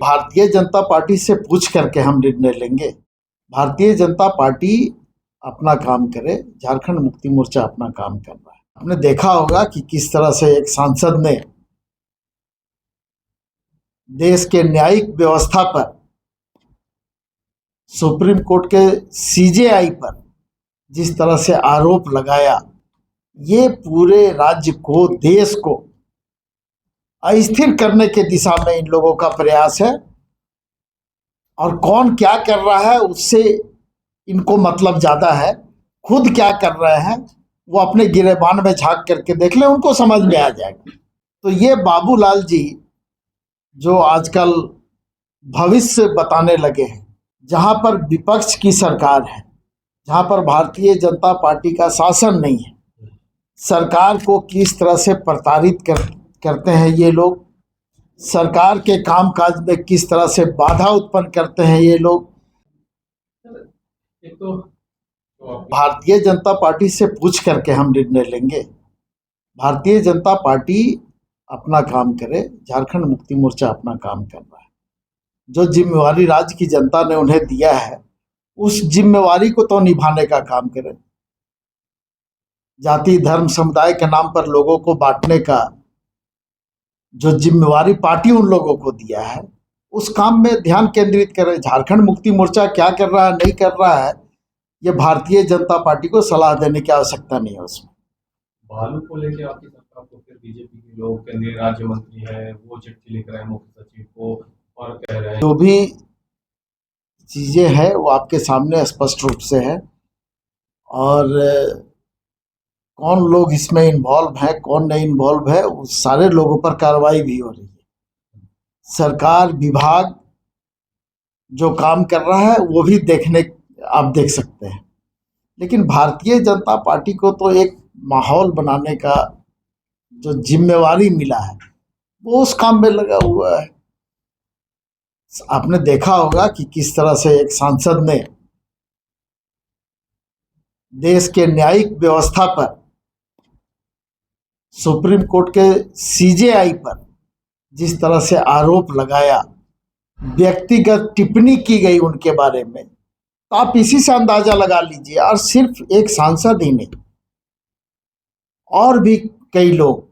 Bharatiya Janata party से पूछ करके हम निर्णय लेंगे। भारतीय जनता पार्टी अपना काम करे, झारखंड मुक्ति मोर्चा अपना काम कर रहा है। आपने देखा होगा कि किस तरह से एक सांसद ने देश के न्यायिक व्यवस्था पर, सुप्रीम कोर्ट के सीजेआई पर जिस तरह से आरोप लगाया, ये पूरे राज्य को, देश को अस्थिर करने के दिशा में इन लोगों का प्रयास है। और कौन क्या कर रहा है उससे इनको मतलब ज्यादा है। खुद क्या कर रहे हैं वो अपने गिरेबान में झांक करके देख ले, उनको समझ में आ जाएगा। तो ये बाबूलाल जी जो आजकल भविष्य बताने लगे हैं, जहां पर विपक्ष की सरकार है, जहां पर भारतीय जनता पार्टी का शासन नहीं है, सरकार को किस तरह से प्रताड़ित करते हैं ये लोग, सरकार के कामकाज में किस तरह से बाधा उत्पन्न करते हैं ये लोग। भारतीय जनता पार्टी से पूछ करके हम निर्णय लेंगे। भारतीय जनता पार्टी अपना काम करे, झारखंड मुक्ति मोर्चा अपना काम कर रहा है। जो जिम्मेवारी राज्य की जनता ने उन्हें दिया है, उस जिम्मेवारी को तो निभाने का काम करे। जाति धर्म समुदाय के नाम पर लोगों को बांटने का जो जिम्मेवारी पार्टी उन लोगों को दिया है, उस काम में ध्यान केंद्रित करें। झारखंड मुक्ति मोर्चा क्या कर रहा है, नहीं कर रहा है, ये भारतीय जनता पार्टी को सलाह देने की आवश्यकता नहीं है। उसमें भालू को लेकर आपकी सरकार को फिर बीजेपी के लोग, केंद्रीय राज्य मंत्री है, वो चिट्ठी लिख रहे हैं मुख्य सचिव को और कह रहे हैं जो भी चीजें हैं वो आपके सामने स्पष्ट रूप से है। और कौन लोग इसमें इन्वॉल्व है, कौन नहीं इन्वॉल्व है, उस सारे लोगों पर कार्रवाई भी हो रही है। सरकार विभाग जो काम कर रहा है वो भी आप देख सकते हैं। लेकिन भारतीय जनता पार्टी को तो एक माहौल बनाने का जो जिम्मेवारी मिला है वो उस काम में लगा हुआ है। आपने देखा होगा कि किस तरह से एक सांसद ने देश के न्यायिक व्यवस्था पर, सुप्रीम कोर्ट के सीजेआई पर जिस तरह से आरोप लगाया, व्यक्तिगत टिप्पणी की गई उनके बारे में, तो आप इसी से अंदाजा लगा लीजिए। और सिर्फ एक सांसद ही नहीं, और भी कई लोग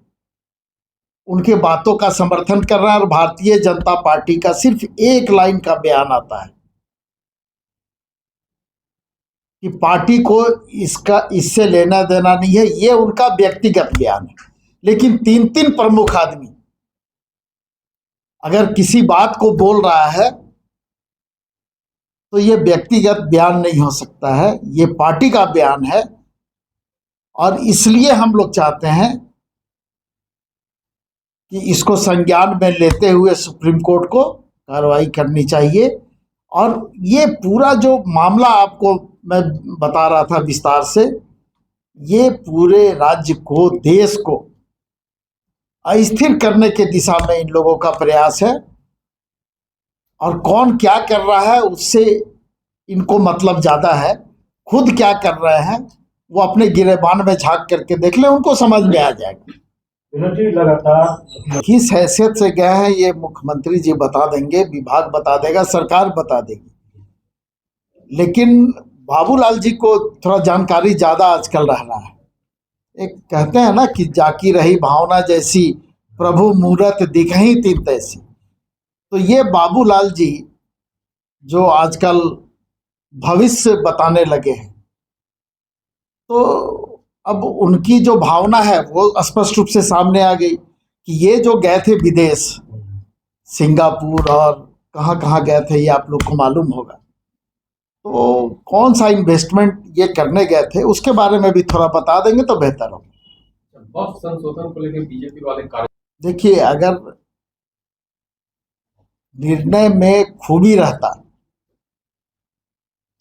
उनके बातों का समर्थन कर रहे हैं। और भारतीय जनता पार्टी का सिर्फ एक लाइन का बयान आता है कि पार्टी को इससे लेना देना नहीं है, ये उनका व्यक्तिगत बयान है। लेकिन तीन तीन प्रमुख आदमी अगर किसी बात को बोल रहा है तो ये व्यक्तिगत बयान नहीं हो सकता है, ये पार्टी का बयान है। और इसलिए हम लोग चाहते हैं कि इसको संज्ञान में लेते हुए सुप्रीम कोर्ट को कार्रवाई करनी चाहिए। और ये पूरा जो मामला आपको मैं बता रहा था विस्तार से, ये पूरे राज्य को, देश को अस्थिर करने के दिशा में इन लोगों का प्रयास है। और कौन क्या कर रहा है उससे इनको मतलब ज्यादा है। खुद क्या कर रहे हैं वो अपने गिरेबान में झांक करके देख ले, उनको समझ में आ जाएगा। लगातार किस हैसियत से गए हैं ये मुख्यमंत्री जी बता देंगे, विभाग बता देगा, सरकार बता देगी। लेकिन बाबूलाल जी को थोड़ा जानकारी ज्यादा आजकल रह रहा है। एक कहते हैं ना कि जाकी रही भावना जैसी, प्रभु मूरत दिखही तीन तैसी। तो ये बाबूलाल जी जो आजकल भविष्य बताने लगे हैं, तो अब उनकी जो भावना है वो स्पष्ट रूप से सामने आ गई कि ये जो गए थे विदेश, सिंगापुर और कहाँ कहाँ गए थे, ये आप लोग को मालूम होगा। तो कौन सा इन्वेस्टमेंट ये करने गए थे उसके बारे में भी थोड़ा बता देंगे तो बेहतर होगा। वक्फ संशोधन को लेकर बीजेपी वाले देखिए, अगर निर्णय में खूबी रहता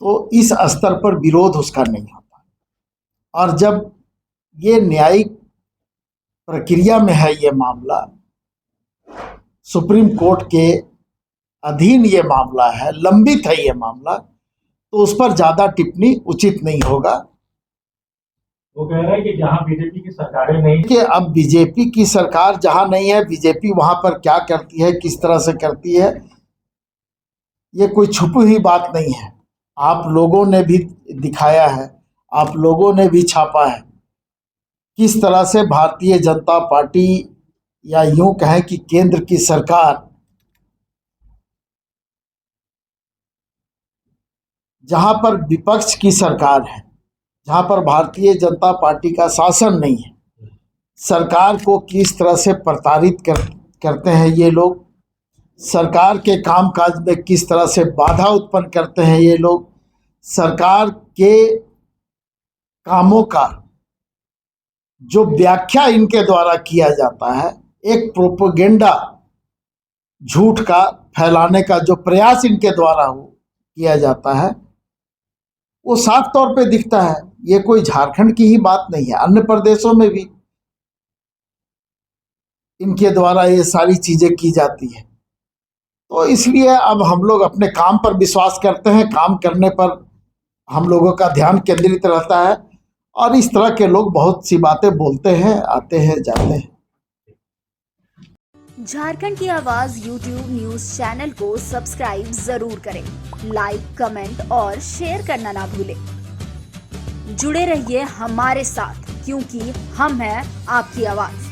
तो इस स्तर पर विरोध उसका नहीं होता। और जब ये न्यायिक प्रक्रिया में है, ये मामला सुप्रीम कोर्ट के अधीन ये मामला है, लंबित है ये मामला, तो उस पर ज्यादा टिप्पणी उचित नहीं होगा। वो कह रहा है कि जहां बीजेपी की सरकारें नहीं, कि अब बीजेपी की सरकार जहां नहीं है, बीजेपी वहां पर क्या करती है, किस तरह से करती है, ये कोई छुपी हुई बात नहीं है। आप लोगों ने भी दिखाया है, आप लोगों ने भी छापा है किस तरह से भारतीय जनता पार्टी, या यूं कहें कि केंद्र की सरकार, जहां पर विपक्ष की सरकार है, जहां पर भारतीय जनता पार्टी का शासन नहीं है, सरकार को किस तरह से प्रताड़ित करते हैं ये लोग, सरकार के कामकाज में किस तरह से बाधा उत्पन्न करते हैं ये लोग, सरकार के कामों का जो व्याख्या इनके द्वारा किया जाता है, एक प्रोपेगेंडा झूठ का फैलाने का जो प्रयास इनके द्वारा किया जाता है, वो साफ तौर पे दिखता है। ये कोई झारखंड की ही बात नहीं है, अन्य प्रदेशों में भी इनके द्वारा ये सारी चीजें की जाती है। तो इसलिए अब हम लोग अपने काम पर विश्वास करते हैं, काम करने पर हम लोगों का ध्यान केंद्रित रहता है, और इस तरह के लोग बहुत सी बातें बोलते हैं, आते हैं, जाते हैं। झारखंड की आवाज YouTube न्यूज चैनल को सब्सक्राइब जरूर करें, लाइक, कमेंट और शेयर करना ना भूलें। जुड़े रहिए हमारे साथ, क्योंकि हम हैं आपकी आवाज।